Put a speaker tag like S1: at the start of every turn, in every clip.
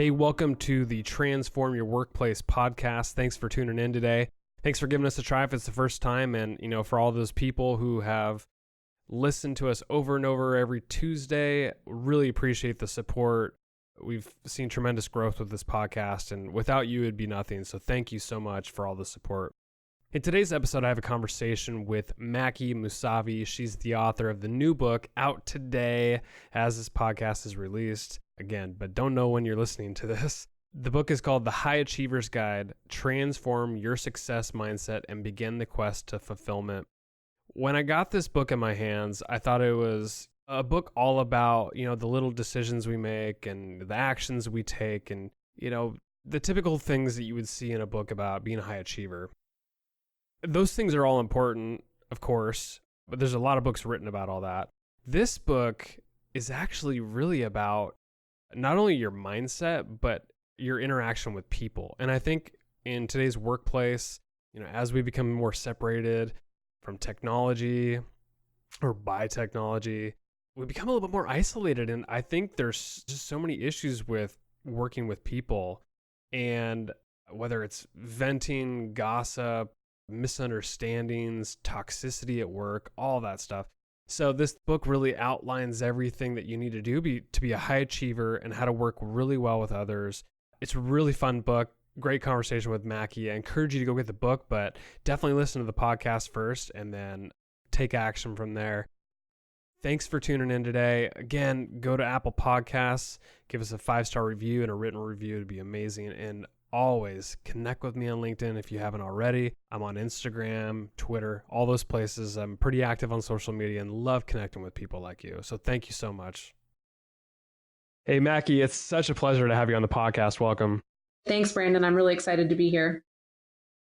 S1: Hey, welcome to the Transform Your Workplace podcast. Thanks for tuning in today. Thanks for giving us a try if it's the first time. And, for all those people who have listened to us over and over every Tuesday, really appreciate the support. We've seen tremendous growth with this podcast, and without you, it'd be nothing. So thank you so much for all the support. In today's episode, I have a conversation with Maki Moussavi. She's the author of the new book out today as this podcast is released. Again, but don't know when you're listening to this. The book is called The High Achiever's Guide, Transform Your Success Mindset and Begin the Quest to Fulfillment. When I got this book in my hands, I thought it was a book all about, the little decisions we make and the actions we take and, the typical things that you would see in a book about being a high achiever. Those things are all important, of course, but there's a lot of books written about all that. This book is actually really about not only your mindset, but your interaction with people. And I think in today's workplace, as we become more separated from technology or by technology, we become a little bit more isolated. And I think there's just so many issues with working with people, and whether it's venting, gossip, misunderstandings, toxicity at work, all that stuff. So this book really outlines everything that you need to do to be a high achiever and how to work really well with others. It's a really fun book. Great conversation with Mackey. I encourage you to go get the book, but definitely listen to the podcast first and then take action from there. Thanks for tuning in today. Again, go to Apple Podcasts, give us a 5-star review and a written review. It'd be amazing. And always connect with me on LinkedIn if you haven't already. I'm on Instagram, Twitter, all those places. I'm pretty active on social media and love connecting with people like you. So thank you so much. Hey, Mackey, it's such a pleasure to have you on the podcast. Welcome.
S2: Thanks, Brandon. I'm really excited to be here.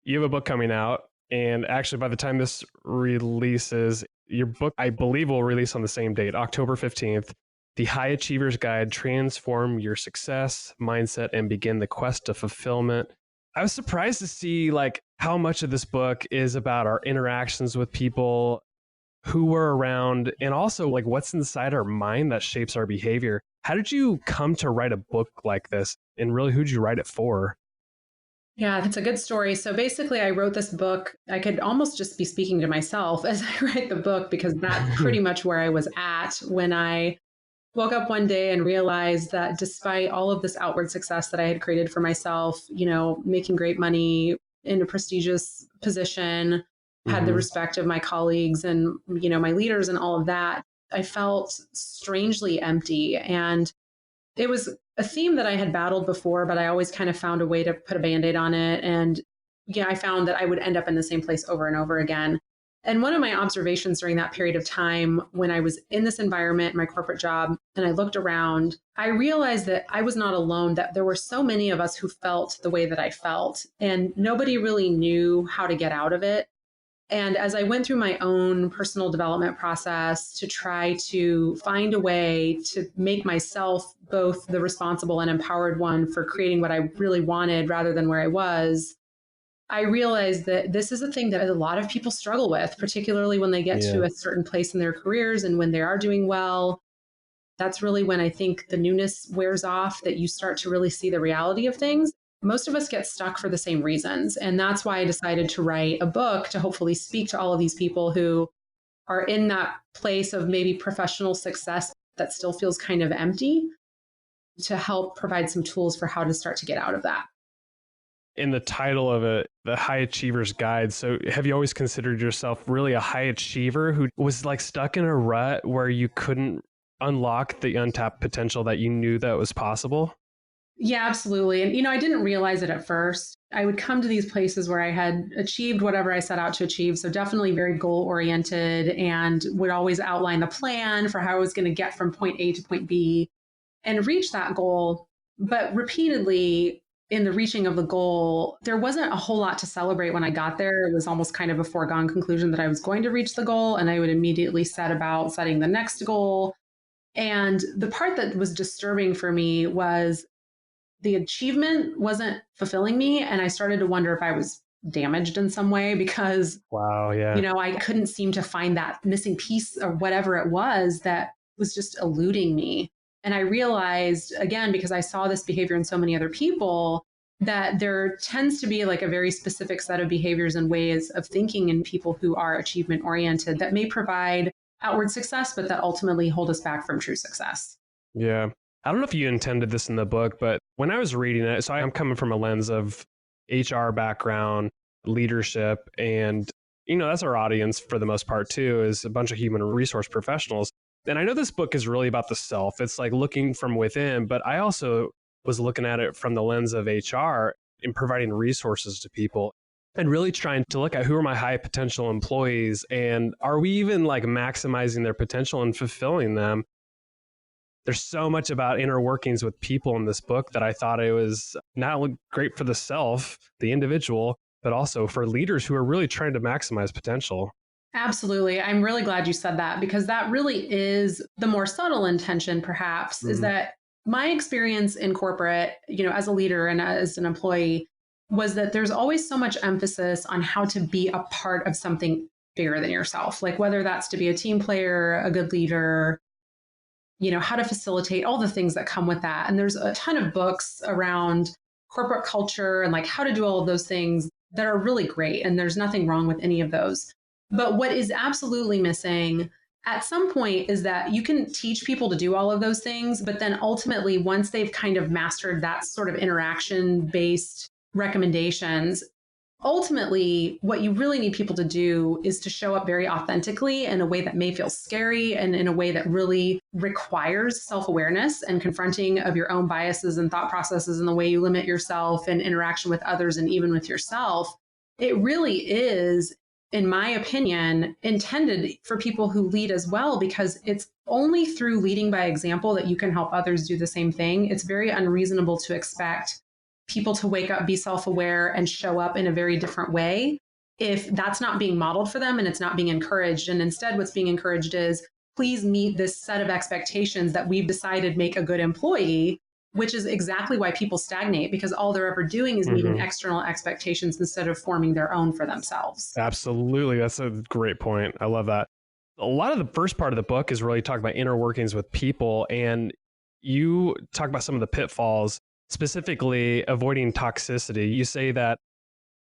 S1: You have a book coming out, and actually by the time this releases, your book, I believe, will release on the same date, October 15th. The High Achiever's Guide, Transform Your Success Mindset and Begin the Quest to Fulfillment. I was surprised to see how much of this book is about our interactions with people, who we're around, and also what's inside our mind that shapes our behavior. How did you come to write a book like this? And really, who'd you write it for?
S2: Yeah, it's a good story. So basically, I wrote this book. I could almost just be speaking to myself as I write the book, because that's pretty much where I was at when I woke up one day and realized that despite all of this outward success that I had created for myself, making great money in a prestigious position, had the respect of my colleagues and, my leaders and all of that, I felt strangely empty. And it was a theme that I had battled before, but I always kind of found a way to put a Band-Aid on it. And I found that I would end up in the same place over and over again. And one of my observations during that period of time, when I was in this environment, my corporate job, and I looked around, I realized that I was not alone, that there were so many of us who felt the way that I felt, and nobody really knew how to get out of it. And as I went through my own personal development process to try to find a way to make myself both the responsible and empowered one for creating what I really wanted rather than where I was, I realized that this is a thing that a lot of people struggle with, particularly when they get to a certain place in their careers and when they are doing well. That's really when I think the newness wears off, that you start to really see the reality of things. Most of us get stuck for the same reasons. And that's why I decided to write a book to hopefully speak to all of these people who are in that place of maybe professional success that still feels kind of empty, to help provide some tools for how to start to get out of that.
S1: In the title of it, The High Achiever's Guide. So have you always considered yourself really a high achiever who was stuck in a rut where you couldn't unlock the untapped potential that you knew that was possible?
S2: Yeah, absolutely. And, I didn't realize it at first. I would come to these places where I had achieved whatever I set out to achieve. So definitely very goal oriented, and would always outline the plan for how I was going to get from point A to point B and reach that goal. But repeatedly, in the reaching of the goal, there wasn't a whole lot to celebrate when I got there. It was almost kind of a foregone conclusion that I was going to reach the goal, and I would immediately set about setting the next goal. And the part that was disturbing for me was the achievement wasn't fulfilling me. And I started to wonder if I was damaged in some way, because, I couldn't seem to find that missing piece or whatever it was that was just eluding me. And I realized, again, because I saw this behavior in so many other people, that there tends to be like a very specific set of behaviors and ways of thinking in people who are achievement oriented that may provide outward success, but that ultimately hold us back from true success.
S1: Yeah. I don't know if you intended this in the book, but when I was reading it, so I'm coming from a lens of HR background, leadership, and that's our audience for the most part too, is a bunch of human resource professionals. And I know this book is really about the self. It's like looking from within, but I also was looking at it from the lens of HR and providing resources to people and really trying to look at who are my high potential employees and are we even like maximizing their potential and fulfilling them? There's so much about inner workings with people in this book that I thought it was not only great for the self, the individual, but also for leaders who are really trying to maximize potential.
S2: Absolutely. I'm really glad you said that because that really is the more subtle intention, perhaps, is that my experience in corporate, as a leader and as an employee, was that there's always so much emphasis on how to be a part of something bigger than yourself, like whether that's to be a team player, a good leader, how to facilitate all the things that come with that. And there's a ton of books around corporate culture and like how to do all of those things that are really great. And there's nothing wrong with any of those. But what is absolutely missing at some point is that you can teach people to do all of those things, but then ultimately, once they've kind of mastered that sort of interaction based recommendations, ultimately, what you really need people to do is to show up very authentically in a way that may feel scary and in a way that really requires self-awareness and confronting of your own biases and thought processes and the way you limit yourself and interaction with others and even with yourself. It really is, in my opinion, intended for people who lead as well, because it's only through leading by example that you can help others do the same thing. It's very unreasonable to expect people to wake up, be self-aware, and show up in a very different way if that's not being modeled for them and it's not being encouraged. And instead, what's being encouraged is, please meet this set of expectations that we've decided make a good employee, which is exactly why people stagnate, because all they're ever doing is meeting external expectations instead of forming their own for themselves.
S1: Absolutely. That's a great point. I love that. A lot of the first part of the book is really talking about inner workings with people. And you talk about some of the pitfalls, specifically avoiding toxicity. You say that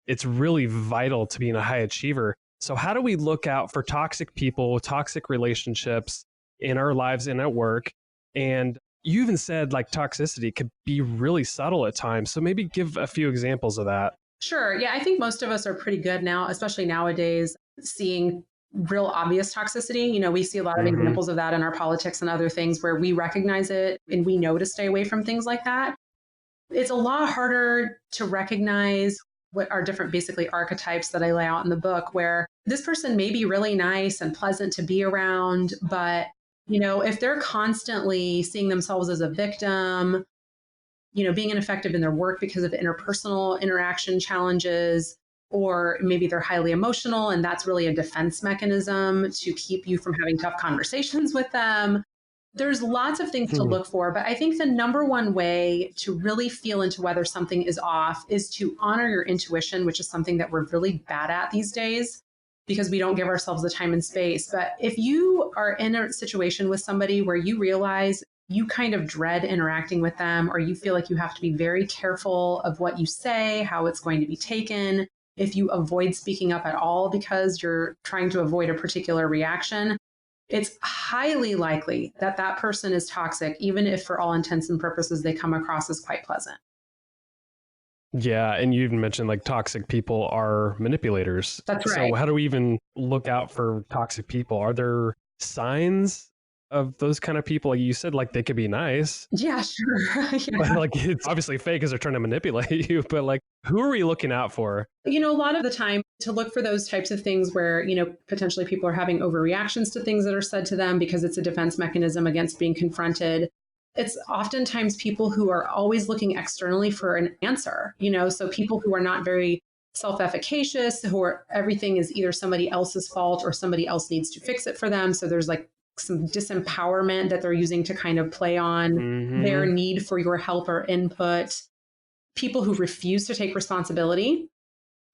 S1: it's really vital to being a high achiever. So how do we look out for toxic people, toxic relationships in our lives and at work? And you even said like toxicity could be really subtle at times. So maybe give a few examples of that.
S2: Sure. Yeah, I think most of us are pretty good now, especially nowadays, seeing real obvious toxicity. We see a lot of examples of that in our politics and other things where we recognize it and we know to stay away from things like that. It's a lot harder to recognize what are different basically archetypes that I lay out in the book, where this person may be really nice and pleasant to be around, but if they're constantly seeing themselves as a victim, being ineffective in their work because of interpersonal interaction challenges, or maybe they're highly emotional and that's really a defense mechanism to keep you from having tough conversations with them. There's lots of things to look for, but I think the number one way to really feel into whether something is off is to honor your intuition, which is something that we're really bad at these days because we don't give ourselves the time and space. But if you are in a situation with somebody where you realize you kind of dread interacting with them, or you feel like you have to be very careful of what you say, how it's going to be taken, if you avoid speaking up at all because you're trying to avoid a particular reaction, it's highly likely that that person is toxic, even if for all intents and purposes they come across as quite pleasant.
S1: Yeah. And you even mentioned like toxic people are manipulators.
S2: That's right.
S1: So how do we even look out for toxic people? Are there signs of those kind of people? Like you said, like they could be nice.
S2: Yeah, sure. Yeah.
S1: But like it's obviously fake because they're trying to manipulate you. But like, who are we looking out for?
S2: A lot of the time to look for those types of things where, potentially people are having overreactions to things that are said to them because it's a defense mechanism against being confronted. It's oftentimes people who are always looking externally for an answer, so people who are not very self-efficacious, who are everything is either somebody else's fault or somebody else needs to fix it for them. So there's like some disempowerment that they're using to kind of play on their need for your help or input. People who refuse to take responsibility.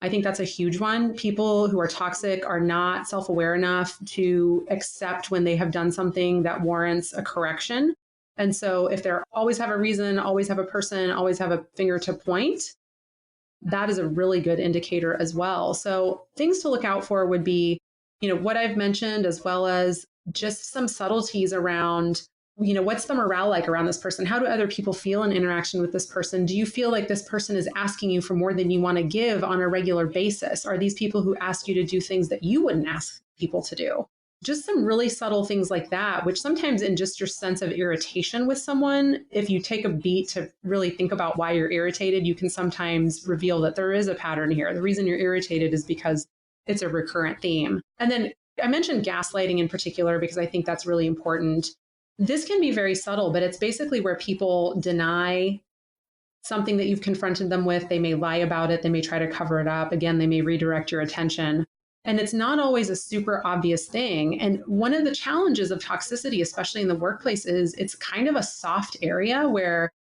S2: I think that's a huge one. People who are toxic are not self-aware enough to accept when they have done something that warrants a correction. And so if they always have a reason, always have a person, always have a finger to point, that is a really good indicator as well. So things to look out for would be, what I've mentioned, as well as just some subtleties around, what's the morale like around this person? How do other people feel in interaction with this person? Do you feel like this person is asking you for more than you want to give on a regular basis? Are these people who ask you to do things that you wouldn't ask people to do? Just some really subtle things like that, which sometimes in just your sense of irritation with someone, if you take a beat to really think about why you're irritated, you can sometimes reveal that there is a pattern here. The reason you're irritated is because it's a recurrent theme. And then I mentioned gaslighting in particular, because I think that's really important. This can be very subtle, but it's basically where people deny something that you've confronted them with. They may lie about it. They may try to cover it up. Again, they may redirect your attention. And it's not always a super obvious thing. And one of the challenges of toxicity, especially in the workplace, is it's kind of a soft area where,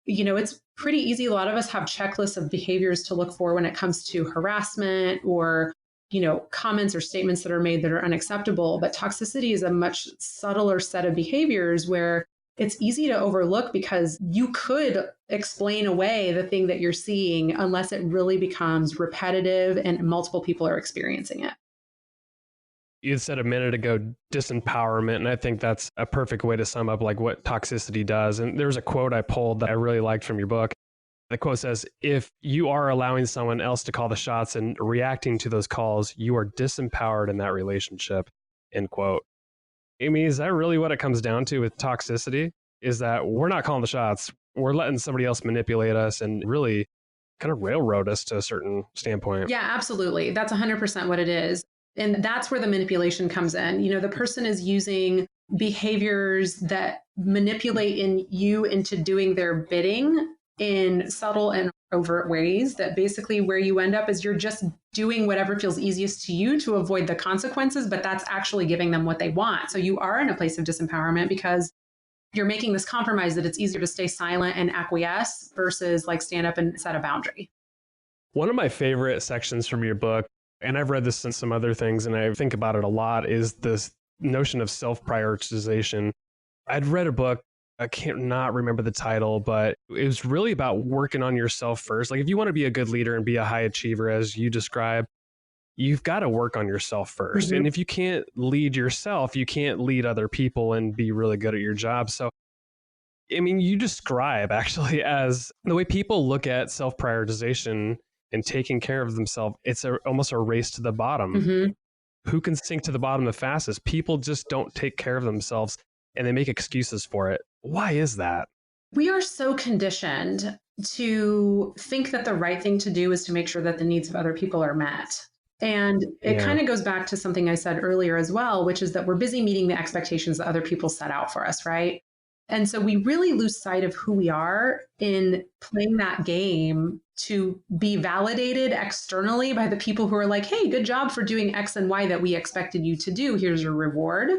S2: it's pretty easy. A lot of us have checklists of behaviors to look for when it comes to harassment or, comments or statements that are made that are unacceptable. But toxicity is a much subtler set of behaviors where it's easy to overlook because you could explain away the thing that you're seeing unless it really becomes repetitive and multiple people are experiencing it.
S1: You said a minute ago, disempowerment, and I think that's a perfect way to sum up like what toxicity does. And there's a quote I pulled that I really liked from your book. The quote says, if you are allowing someone else to call the shots and reacting to those calls, you are disempowered in that relationship, end quote. I mean, is that really what it comes down to with toxicity? Is that we're not calling the shots. We're letting somebody else manipulate us and really kind of railroad us to a certain standpoint.
S2: Yeah, absolutely. That's 100% what it is. And that's where the manipulation comes in. The person is using behaviors that manipulate you into doing their bidding in subtle and overt ways, that basically where you end up is you're just doing whatever feels easiest to you to avoid the consequences, but that's actually giving them what they want. So you are in a place of disempowerment because you're making this compromise that it's easier to stay silent and acquiesce versus like stand up and set a boundary.
S1: One of my favorite sections from your book, and I've read this in some other things and I think about it a lot, is this notion of self-prioritization. I'd read a book, I can't not remember the title, but it was really about working on yourself first. Like if you want to be a good leader and be a high achiever, as you describe, you've got to work on yourself first.
S2: Mm-hmm.
S1: And if you can't lead yourself, you can't lead other people and be really good at your job. So, I mean, you describe actually as the way people look at self-prioritization and taking care of themselves, it's almost a race to the bottom.
S2: Mm-hmm.
S1: Who can sink to the bottom the fastest? People just don't take care of themselves and they make excuses for it. Why is that?
S2: We are so conditioned to think that the right thing to do is to make sure that the needs of other people are met. And it kind of goes back to something I said earlier as well, which is that we're busy meeting the expectations that other people set out for us, right? And so we really lose sight of who we are in playing that game to be validated externally by the people who are like, hey, good job for doing X and Y that we expected you to do. Here's your reward.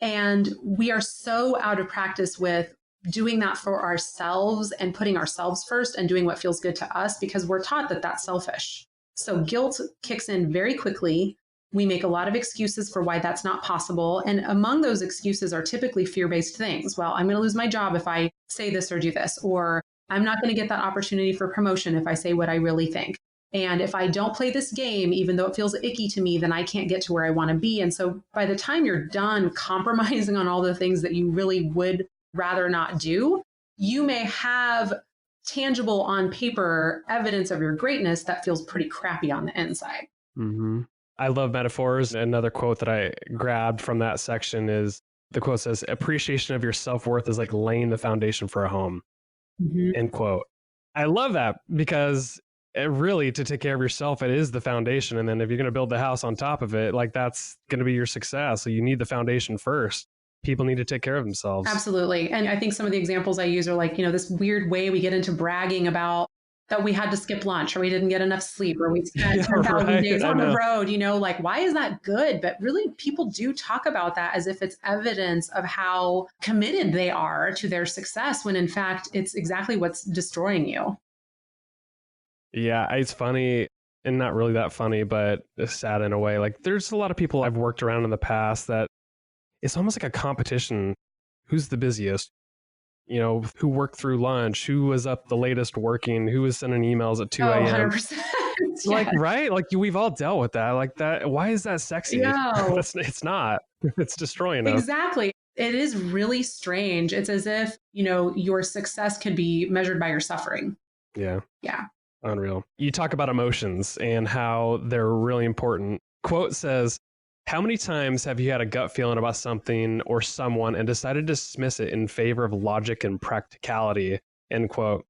S2: And we are so out of practice with doing that for ourselves and putting ourselves first and doing what feels good to us because we're taught that that's selfish. So guilt kicks in very quickly. We make a lot of excuses for why that's not possible. And among those excuses are typically fear-based things. Well, I'm going to lose my job if I say this or do this, or I'm not going to get that opportunity for promotion if I say what I really think. And if I don't play this game, even though it feels icky to me, then I can't get to where I want to be. And so by the time you're done compromising on all the things that you really would rather not do, you may have tangible on paper evidence of your greatness that feels pretty crappy on the inside.
S1: Mm-hmm. I love metaphors. Another quote that I grabbed from that section is the quote says, appreciation of your self-worth is like laying the foundation for a home, end quote. I love that because really to take care of yourself, it is the foundation. And then if you're going to build the house on top of it, like that's going to be your success. So you need the foundation first. People need to take care of themselves.
S2: Absolutely. And I think some of the examples I use are like, this weird way we get into bragging about that we had to skip lunch or we didn't get enough sleep or we spent 10,000 days on the road, like, why is that good? But really people do talk about that as if it's evidence of how committed they are to their success, when in fact, it's exactly what's destroying you.
S1: Yeah, it's funny and not really that funny, but sad in a way. Like there's a lot of people I've worked around in the past that it's almost like a competition. who's the busiest, who worked through lunch, who was up the latest working, who was sending emails at 2
S2: Oh,
S1: a.m.
S2: 100%.
S1: Like,
S2: Yes.
S1: right? Like we've all dealt with that. Like that. Why is that sexy?
S2: Yeah,
S1: It's not. It's destroying us.
S2: exactly. It is really strange. It's as if, your success could be measured by your suffering.
S1: Yeah.
S2: Yeah.
S1: Unreal. You talk about emotions and how they're really important. Quote says, how many times have you had a gut feeling about something or someone and decided to dismiss it in favor of logic and practicality? End quote.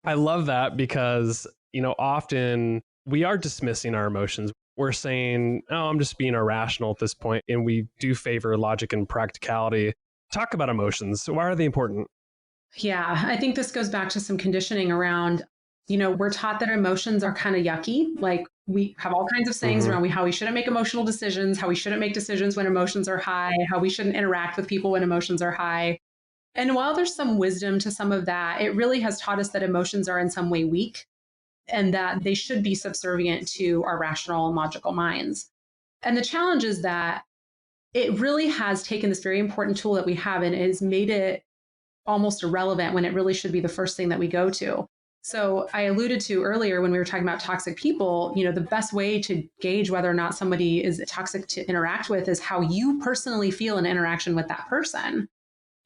S1: I love that because, often we are dismissing our emotions. We're saying, oh, I'm just being irrational at this point, and we do favor logic and practicality. Talk about emotions. Why are they important?
S2: Yeah. I think this goes back to some conditioning around, we're taught that emotions are kind of yucky. Like we have all kinds of sayings around how we shouldn't make emotional decisions, how we shouldn't make decisions when emotions are high, how we shouldn't interact with people when emotions are high. And while there's some wisdom to some of that, it really has taught us that emotions are in some way weak and that they should be subservient to our rational and logical minds. And the challenge is that it really has taken this very important tool that we have and has made it almost irrelevant when it really should be the first thing that we go to. So I alluded to earlier when we were talking about toxic people, the best way to gauge whether or not somebody is toxic to interact with is how you personally feel in interaction with that person.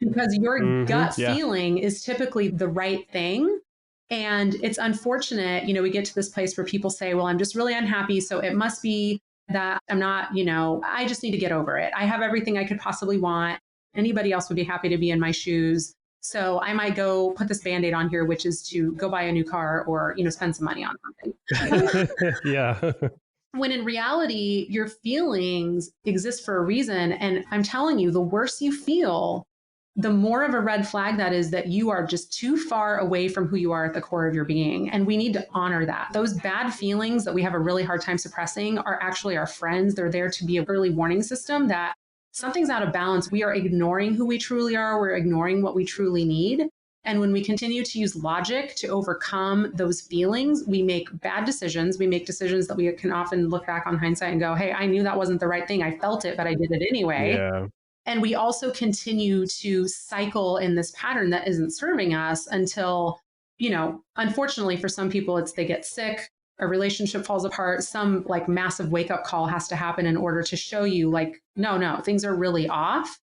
S2: Because your gut
S1: Yeah.
S2: feeling is typically the right thing. And it's unfortunate, we get to this place where people say, well, I'm just really unhappy. So it must be that I'm not, I just need to get over it. I have everything I could possibly want. Anybody else would be happy to be in my shoes. So I might go put this Band-Aid on here, which is to go buy a new car or, spend some money on something.
S1: Yeah.
S2: When in reality, your feelings exist for a reason. And I'm telling you, the worse you feel, the more of a red flag that is that you are just too far away from who you are at the core of your being. And we need to honor that. Those bad feelings that we have a really hard time suppressing are actually our friends. They're there to be an early warning system that something's out of balance. We are ignoring who we truly are. We're ignoring what we truly need. And when we continue to use logic to overcome those feelings, we make bad decisions. We make decisions that we can often look back on hindsight and go, hey, I knew that wasn't the right thing. I felt it, but I did it anyway.
S1: Yeah.
S2: And we also continue to cycle in this pattern that isn't serving us until, unfortunately for some people, it's they get sick, a relationship falls apart, some like massive wake up call has to happen in order to show you like, no, things are really off.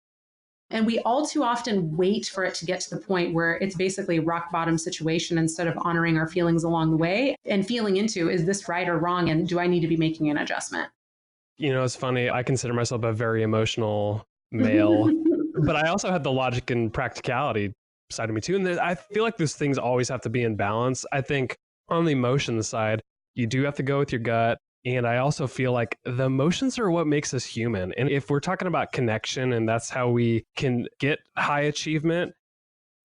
S2: And we all too often wait for it to get to the point where it's basically a rock bottom situation instead of honoring our feelings along the way and feeling into, is this right or wrong? And do I need to be making an adjustment?
S1: It's funny. I consider myself a very emotional male, but I also had the logic and practicality side of me too. And I feel like those things always have to be in balance. I think on the emotion side, you do have to go with your gut. And I also feel like the emotions are what makes us human. And if we're talking about connection and that's how we can get high achievement,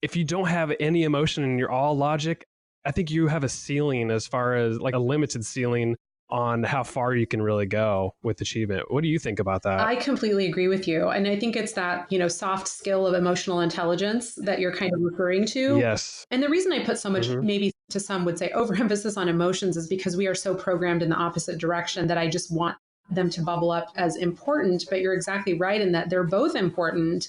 S1: if you don't have any emotion and you're all logic, I think you have a ceiling as far as like a limited ceiling on how far you can really go with achievement. What do you think about that?
S2: I completely agree with you. And I think it's that, soft skill of emotional intelligence that you're kind of referring to.
S1: Yes.
S2: And the reason I put so much, maybe to some would say overemphasis on emotions is because we are so programmed in the opposite direction that I just want them to bubble up as important. But you're exactly right in that they're both important.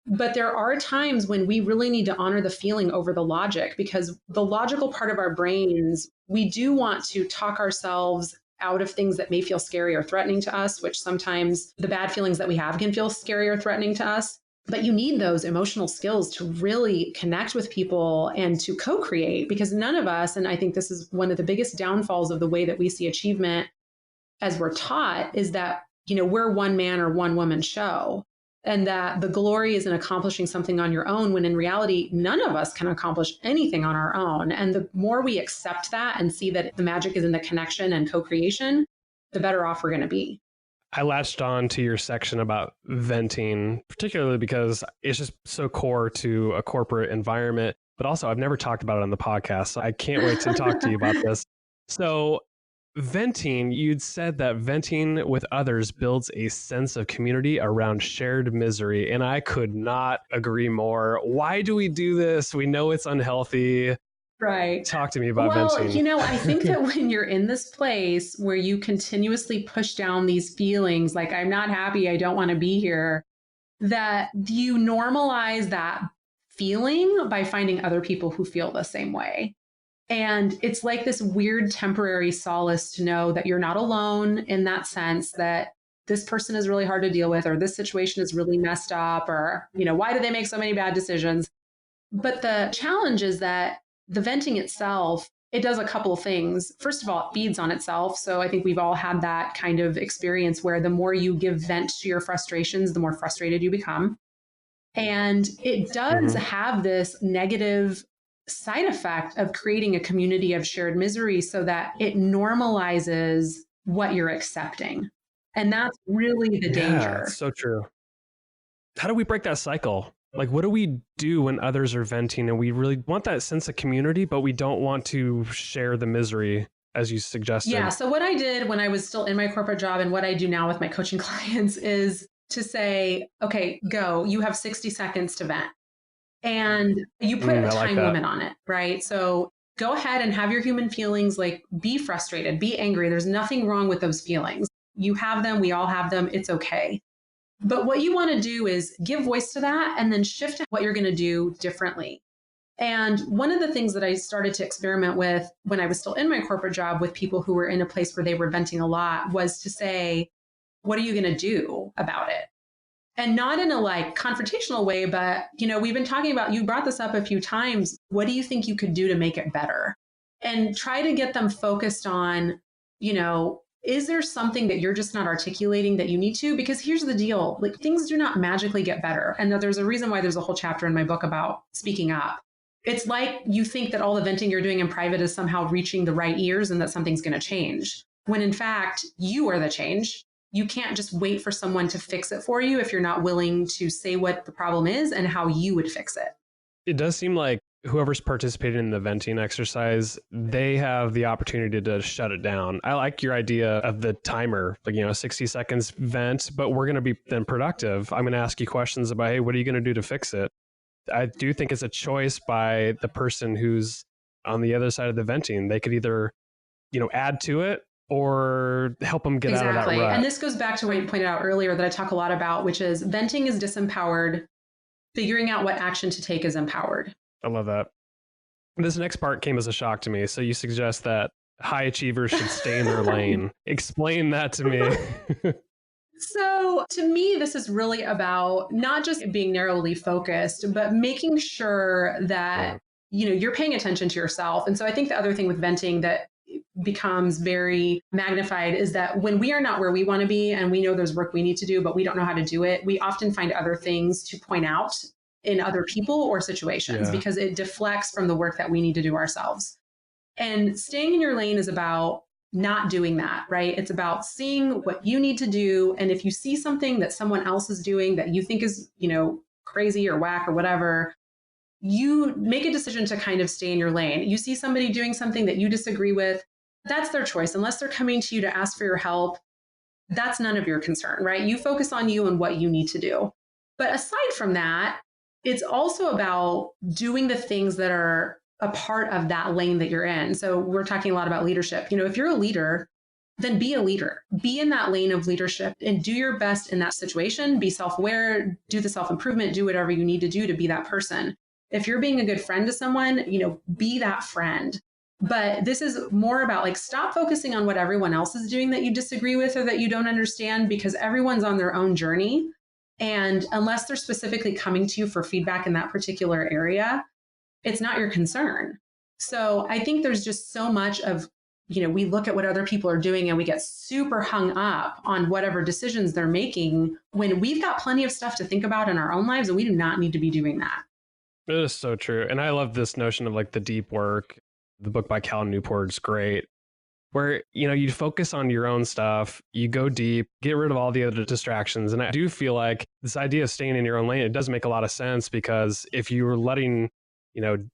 S2: But there are times when we really need to honor the feeling over the logic, because the logical part of our brains, we do want to talk ourselves out of things that may feel scary or threatening to us, which sometimes the bad feelings that we have can feel scary or threatening to us. But you need those emotional skills to really connect with people and to co-create, because none of us, and I think this is one of the biggest downfalls of the way that we see achievement as we're taught, is that, we're one man or one woman show. And that the glory is in accomplishing something on your own, when in reality, none of us can accomplish anything on our own. And the more we accept that and see that the magic is in the connection and co-creation, the better off we're going to be.
S1: I latched on to your section about venting, particularly because it's just so core to a corporate environment. But also, I've never talked about it on the podcast, so I can't wait to talk to you about this. So venting, you'd said that venting with others builds a sense of community around shared misery. And I could not agree more. Why do we do this? We know it's unhealthy.
S2: Right.
S1: Talk to me about venting.
S2: I think that when you're in this place where you continuously push down these feelings, like I'm not happy, I don't want to be here, that you normalize that feeling by finding other people who feel the same way. And it's like this weird temporary solace to know that you're not alone in that sense, that this person is really hard to deal with, or this situation is really messed up, or, why do they make so many bad decisions? But the challenge is that the venting itself, it does a couple of things. First of all, it feeds on itself. So I think we've all had that kind of experience where the more you give vent to your frustrations, the more frustrated you become. And it does have this negative side effect of creating a community of shared misery so that it normalizes what you're accepting. And that's really the danger.
S1: It's so true. How do we break that cycle? Like, what do we do when others are venting and we really want that sense of community, but we don't want to share the misery, as you suggested?
S2: Yeah. So what I did when I was still in my corporate job and what I do now with my coaching clients is to say, okay, go, you have 60 seconds to vent. And you put a time limit on it, right? So go ahead and have your human feelings, like be frustrated, be angry. There's nothing wrong with those feelings. You have them. We all have them. It's okay. But what you want to do is give voice to that and then shift to what you're going to do differently. And one of the things that I started to experiment with when I was still in my corporate job with people who were in a place where they were venting a lot was to say, what are you going to do about it? And not in a like confrontational way, but, we've been talking about, you brought this up a few times. What do you think you could do to make it better? And try to get them focused on, is there something that you're just not articulating that you need to? Because here's the deal, like things do not magically get better. And there's a reason why there's a whole chapter in my book about speaking up. It's like you think that all the venting you're doing in private is somehow reaching the right ears and that something's going to change. When in fact, you are the change. You can't just wait for someone to fix it for you if you're not willing to say what the problem is and how you would fix it.
S1: It does seem like whoever's participating in the venting exercise, they have the opportunity to shut it down. I like your idea of the timer, like, 60 seconds vent, but we're going to be then productive. I'm going to ask you questions about, hey, what are you going to do to fix it? I do think it's a choice by the person who's on the other side of the venting. They could either, add to it or help them get out of that rut.
S2: And this goes back to what you pointed out earlier that I talk a lot about, which is venting is disempowered. Figuring out what action to take is empowered.
S1: I love that. This next part came as a shock to me. So you suggest that high achievers should stay in their lane. Explain that to me.
S2: So to me, this is really about not just being narrowly focused, but making sure that, you're paying attention to yourself. And so I think the other thing with venting that becomes very magnified is that when we are not where we want to be and we know there's work we need to do, but we don't know how to do it, we often find other things to point out in other people or situations because it deflects from the work that we need to do ourselves. And staying in your lane is about not doing that, right? It's about seeing what you need to do. And if you see something that someone else is doing that you think is, crazy or whack or whatever, you make a decision to kind of stay in your lane. You see somebody doing something that you disagree with, that's their choice. Unless they're coming to you to ask for your help, that's none of your concern, right? You focus on you and what you need to do. But aside from that, it's also about doing the things that are a part of that lane that you're in. So we're talking a lot about leadership. If you're a leader, then be a leader. Be in that lane of leadership and do your best in that situation. Be self-aware, do the self-improvement, do whatever you need to do to be that person. If you're being a good friend to someone, be that friend. But this is more about like, stop focusing on what everyone else is doing that you disagree with or that you don't understand, because everyone's on their own journey. And unless they're specifically coming to you for feedback in that particular area, it's not your concern. So I think there's just so much of, we look at what other people are doing and we get super hung up on whatever decisions they're making when we've got plenty of stuff to think about in our own lives and we do not need to be doing that.
S1: It is so true. And I love this notion of like the deep work. The book by Cal Newport's great, where, you focus on your own stuff, you go deep, get rid of all the other distractions. And I do feel like this idea of staying in your own lane, it does make a lot of sense, because if you're letting,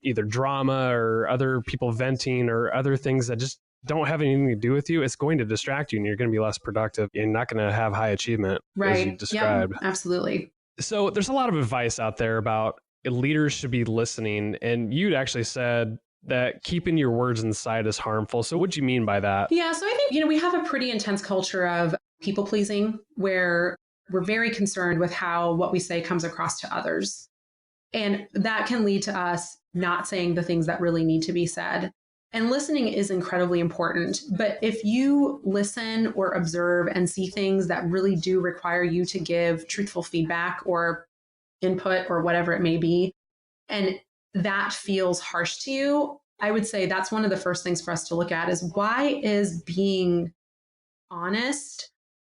S1: either drama or other people venting or other things that just don't have anything to do with you, it's going to distract you and you're going to be less productive. You're not going to have high achievement, as you described.
S2: Yep, absolutely.
S1: So there's a lot of advice out there about leaders should be listening. And you'd actually said that keeping your words inside is harmful. So what do you mean by that?
S2: Yeah, so I think, we have a pretty intense culture of people pleasing where we're very concerned with how what we say comes across to others. And that can lead to us not saying the things that really need to be said. And listening is incredibly important. But if you listen or observe and see things that really do require you to give truthful feedback or input or whatever it may be, and that feels harsh to you, I would say that's one of the first things for us to look at is, why is being honest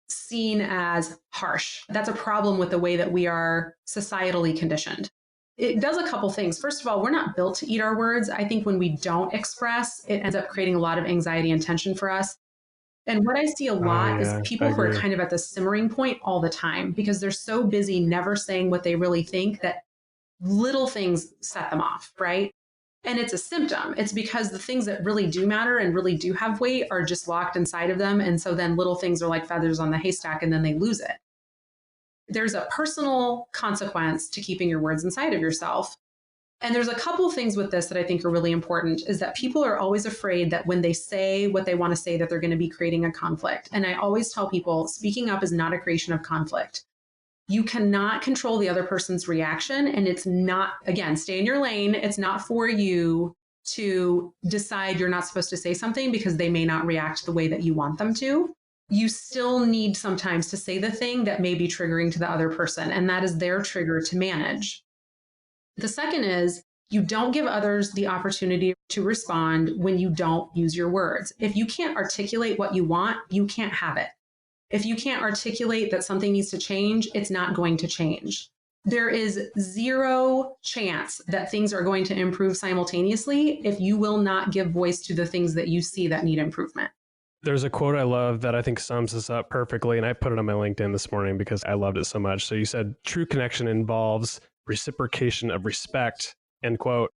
S2: seen as harsh? That's a problem with the way that we are societally conditioned. It does a couple things. First of all, we're not built to eat our words. I think when we don't express, it ends up creating a lot of anxiety and tension for us. And what I see a lot is people who are kind of at the simmering point all the time because they're so busy never saying what they really think that little things set them off, right? And it's a symptom. It's because the things that really do matter and really do have weight are just locked inside of them. And so then little things are like feathers on the haystack and then they lose it. There's a personal consequence to keeping your words inside of yourself. And there's a couple things with this that I think are really important, is that people are always afraid that when they say what they want to say, that they're going to be creating a conflict. And I always tell people, speaking up is not a creation of conflict. You cannot control the other person's reaction. And it's not, again, stay in your lane. It's not for you to decide you're not supposed to say something because they may not react the way that you want them to. You still need sometimes to say the thing that may be triggering to the other person, and that is their trigger to manage. The second is, you don't give others the opportunity to respond when you don't use your words. If you can't articulate what you want, you can't have it. If you can't articulate that something needs to change, it's not going to change. There is zero chance that things are going to improve simultaneously if you will not give voice to the things that you see that need improvement.
S1: There's a quote I love that I think sums this up perfectly, and I put it on my LinkedIn this morning because I loved it so much. So you said, true connection involves reciprocation of respect, end quote.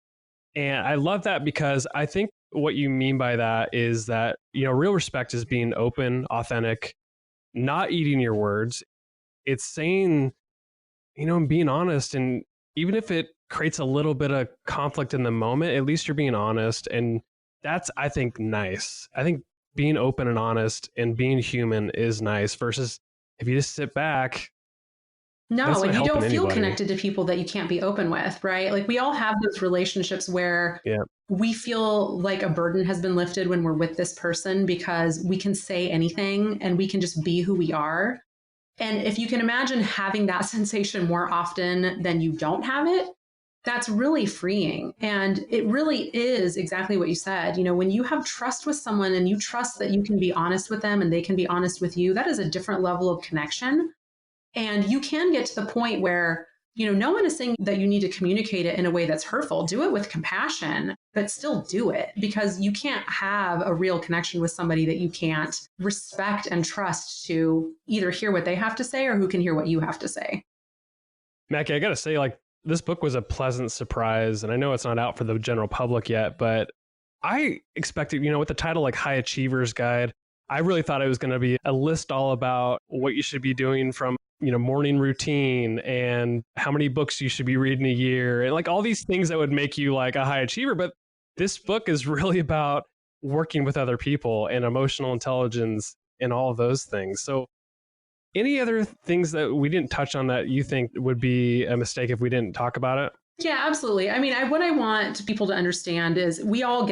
S1: And I love that because I think what you mean by that is that, real respect is being open, authentic, not eating your words. It's saying, and being honest. And even if it creates a little bit of conflict in the moment, at least you're being honest. And that's, I think, nice. I think being open and honest and being human is nice versus if you just sit back.
S2: No, and you don't feel connected to people that you can't be open with, right? Like we all have those relationships where we feel like a burden has been lifted when we're with this person because we can say anything and we can just be who we are. And if you can imagine having that sensation more often than you don't have it, that's really freeing. And it really is exactly what you said. When you have trust with someone and you trust that you can be honest with them and they can be honest with you, that is a different level of connection. And you can get to the point where, no one is saying that you need to communicate it in a way that's hurtful. Do it with compassion, but still do it, because you can't have a real connection with somebody that you can't respect and trust to either hear what they have to say or who can hear what you have to say.
S1: Mackey, I got to say, this book was a pleasant surprise, and I know it's not out for the general public yet, but I expected, with the title like High Achievers Guide, I really thought it was going to be a list all about what you should be doing from, morning routine and how many books you should be reading a year and all these things that would make you like a high achiever. But this book is really about working with other people and emotional intelligence and all of those things. So any other things that we didn't touch on that you think would be a mistake if we didn't talk about it?
S2: Yeah, absolutely. I mean, what I want people to understand is we all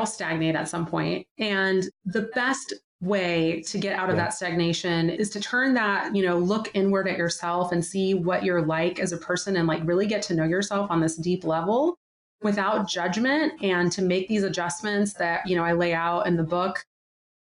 S2: stagnate at some point. And the best way to get out of that stagnation is to turn that, look inward at yourself and see what you're like as a person and really get to know yourself on this deep level without judgment, and to make these adjustments that, I lay out in the book.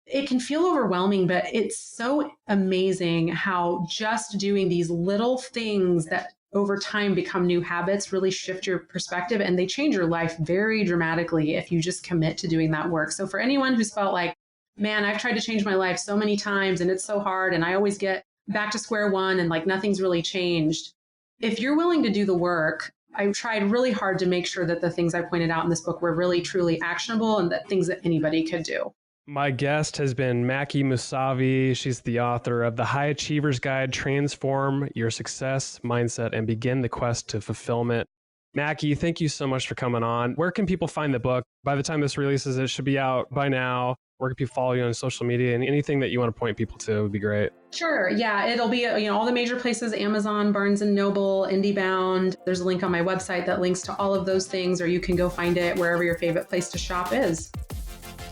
S2: It can feel overwhelming, but it's so amazing how just doing these little things that over time become new habits really shift your perspective, and they change your life very dramatically if you just commit to doing that work. So for anyone who's felt like, man, I've tried to change my life so many times and it's so hard and I always get back to square one and nothing's really changed. If you're willing to do the work, I tried really hard to make sure that the things I pointed out in this book were really, truly actionable and that things that anybody could do.
S1: My guest has been Maki Moussavi. She's the author of The High Achievers Guide, Transform Your Success Mindset and Begin the Quest to Fulfillment. Mackey, thank you so much for coming on. Where can people find the book? By the time this releases, it should be out by now. Where can people follow you on social media? And anything that you want to point people to would be great.
S2: Sure. Yeah, it'll be, all the major places, Amazon, Barnes & Noble, IndieBound. There's a link on my website that links to all of those things, or you can go find it wherever your favorite place to shop is.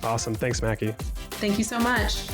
S1: Awesome. Thanks, Mackey.
S2: Thank you so much.